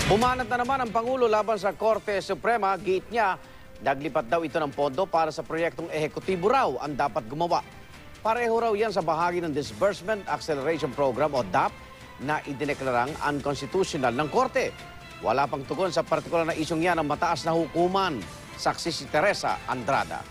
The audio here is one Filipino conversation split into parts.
Umanat na naman ang Pangulo laban sa Korte Suprema. Giit niya, naglipat daw ito ng pondo para sa proyektong ehekutibo raw ang dapat gumawa. Pareho raw yan sa bahagi ng Disbursement Acceleration Program o DAP na idineklarang unconstitutional ng Korte. Wala pang tugon sa partikular na isyong yan ang mataas na hukuman. Saksi si Teresa Andrada.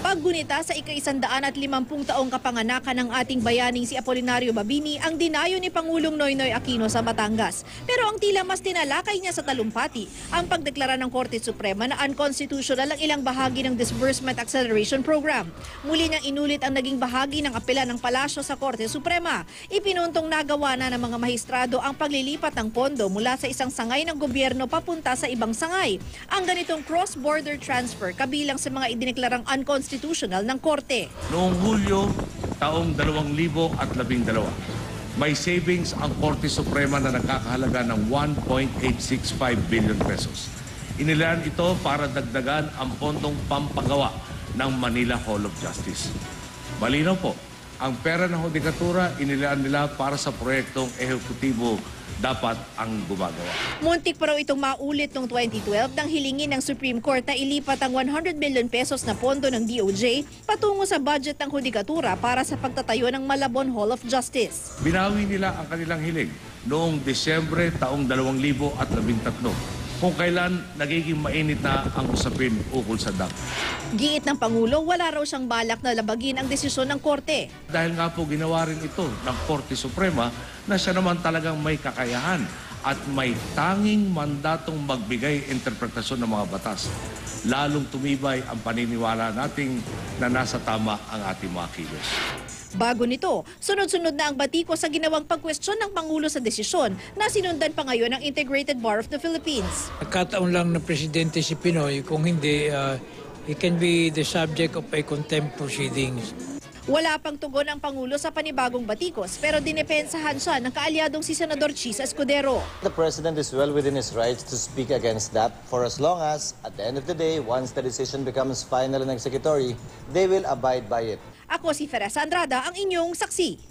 Paggunita sa ika-150 taong kapanganakan ng ating bayaning si Apolinario Mabini ang dinayo ni Pangulong Noynoy Aquino sa Batangas. Pero ang tila mas tinalakay niya sa talumpati ang pagdeklara ng Korte Suprema na unconstitutional ang ilang bahagi ng Disbursement Acceleration Program. Muli niyang inulit ang naging bahagi ng apela ng Palasyo sa Korte Suprema. Ipinuntong nagawa na ng mga mahistrado ang paglilipat ng pondo mula sa isang sangay ng gobyerno papunta sa ibang sangay. Ang ganitong cross-border transfer kabilang sa mga idineklarang unconstitutional ng Korte. Noong Hulyo, taong 2012, may savings ang Korte Suprema na nakakahalaga ng 1.865 billion pesos. Inilaan ito para dagdagan ang pondong pampagawa ng Manila Hall of Justice. Malinaw po, ang pera ng hudikatura inilaan nila para sa proyektong ehekutibo dapat ang gumagawa. Muntik pa raw itong maulit noong 2012 nang hilingin ng Supreme Court na ilipat ang 100 billion pesos na pondo ng DOJ patungo sa budget ng hudikatura para sa pagtatayo ng Malabon Hall of Justice. Binawi nila ang kanilang hiling noong Desyembre taong 2013 kung kailan nagiging mainit na ang usapin ukol sa DAP. Giit ng Pangulo, wala raw siyang balak na labagin ang desisyon ng Korte. Dahil nga po ginawa rin ito ng Korte Suprema na siya naman talagang may kakayahan at may tanging mandatong magbigay interpretasyon ng mga batas. Lalong tumibay ang paniniwala nating na nasa tama ang ating mga kilos. Bago nito, sunod-sunod na ang batiko sa ginawang pagkwestiyon ng Pangulo sa desisyon na sinundan pa ngayon ng Integrated Bar of the Philippines. Nagkataon lang na presidente si Pinoy, kung hindi, he can be the subject of a contempt proceedings. Wala pang tugon ang Pangulo sa panibagong batikos pero dinepensahan siya ng kaalyadong si Senador Chis Escudero. The President is well within his rights to speak against that for as long as, at the end of the day, once the decision becomes final and executory, they will abide by it. Ako si Teresa Andrada, ang inyong saksi.